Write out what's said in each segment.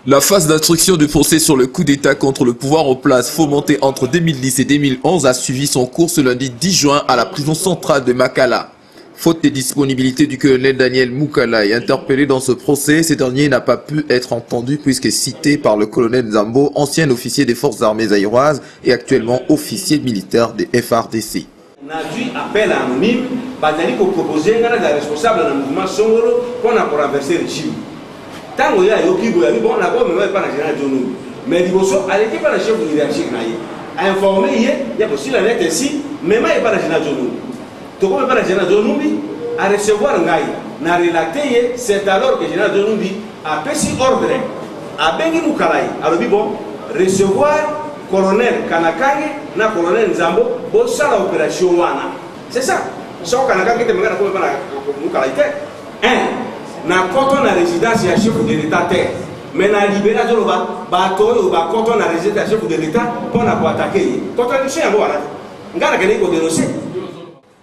La phase d'instruction du procès sur le coup d'État contre le pouvoir en place fomenté entre 2010 et 2011 a suivi son cours ce lundi 10 juin à la prison centrale de Makala. Faute de disponibilité du colonel Daniel Moukalaï, interpellé dans ce procès, ce dernier n'a pas pu être entendu puisque cité par le colonel Nzambo, ancien officier des forces armées zaïroises et actuellement officier militaire des FRDC. On a dû appeler anonyme, Badali pour proposer un responsable d'un mouvement Songolo qu'on a pour renverser le régime. Tant qu'il y a yoki bon, on a pas même pas la général Jonou. Mais il faut aller pas le chef de l'hierarchie a informé il y a possible la lettre ici, mais il pas la général Jonou. Donc on pas la général Jonou à recevoir ngai, na relater c'est alors que le général Jonou a pris ordre à Bengi Moukalaï. Alors bon, recevoir colonel Kanakange na colonel Nzambo pour ça l'opération wana. C'est ça. Sans Kanakange te mengana ko pas Moukalaï. Na koto na résidence ya chef de l'État mais na libération bato yo ba koto na résidence ya chef de l'État pour na attaquer koto ni chien voilà ngala kene ko dénoncer.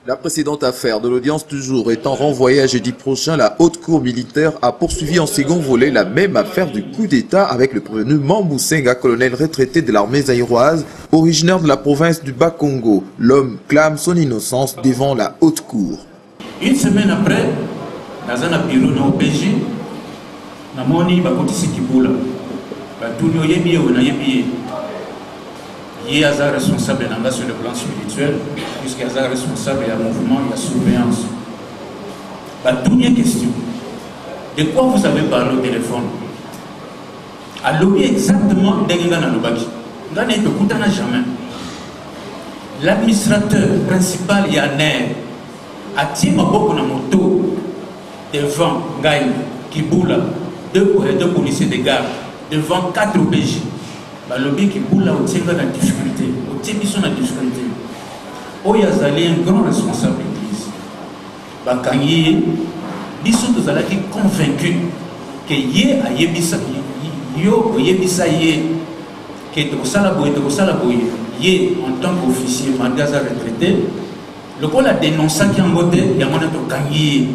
La précédente affaire de l'audience du jour étant renvoyée à jeudi prochain, la haute cour militaire a poursuivi en second volet la même affaire du coup d'État avec le prévenu Mambou Senga, colonel retraité de l'armée zaïroise, originaire de la province du Bas-Congo. L'homme clame son innocence devant la haute cour. Une semaine après, dans un bureau na OPJ, na moni bakotisi kibula. Batunyo yebi ou na yebi. Il est responsable sur le plan spirituel, puisqu'il est responsable du mouvement et de la surveillance. La dernière question, de quoi vous avez parlé au téléphone? À l'objet exactement d'Engana Lobaki. Ngana ne jamais. L'administrateur principal Yanner a tiré ma boque na moto devant Ngaï, Kiboula, deux policiers de garde, devant 4 OPJ. Le lobby qui boule là au tient dans la difficulté, au tient qui sont dans la difficulté. Oh, il y a un grand responsable de l'église. Bakanyi, ils sont tous allés convaincus que yé a yébisa, yo yébisa yé, que tout ça la boye, yé en tant qu'officier, magasin retraité, le coup a dénoncé qui en voté, il y a mon autre kanyi.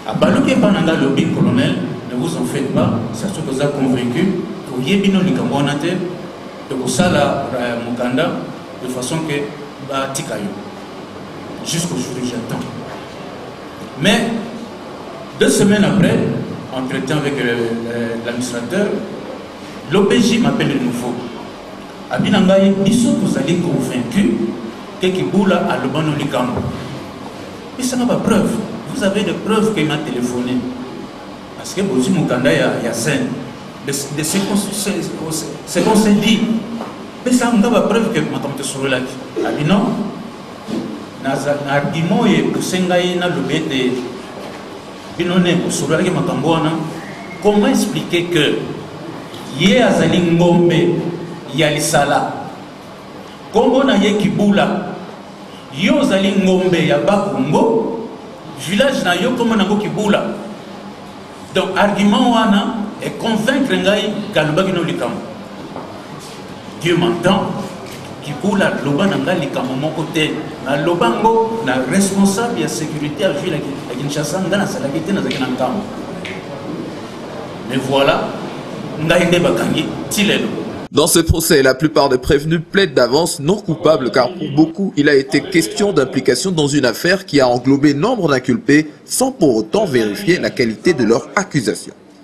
À Balouké Pananga, le lobby colonel, ne vous en faites pas, ça se vous a convaincu. Yebino likambonate de kusala mukanda de façon que batikayo jusqu'au jour où j'attends. Mais 2 semaines après, entretien avec l'administrateur, l'OPJ m'appelle de nouveau. Abinangaye, biso vous allez convaincus que Kiboula a le bon likambo. Mais ça n'a pas preuve. Vous avez des preuves qu'il m'a téléphoné. Parce que Bozi Mukanda y a scène. De ce qu'on s'est dit. Mais ça n'a pas preuve que ma tombe sur le lac. Non, l'argument est que Sengaï n'a le bête de Binone sur le lac de Matamboana. Comment expliquer que Yé Azali Ngombe Yalisala, Kombo na Yé Kiboula, Yo Zali Ngombe Yabakungo, village na Yo Kombo na Kiboula. Donc, argument wana et convaincre Ngaï Galubagino Likam. Dieu m'entend, qui pour la Loba Nanga Likam, mon côté, na Lobango, na responsable de la sécurité à Ville à Kinshasa, dans la salagité dans Zakinantam. Mais voilà, Ngaï Nebakangi, Tilelo. Dans ce procès, la plupart des prévenus plaident d'avance non coupables car pour beaucoup, il a été question d'implication dans une affaire qui a englobé nombre d'inculpés sans pour autant vérifier la qualité de leur accusation.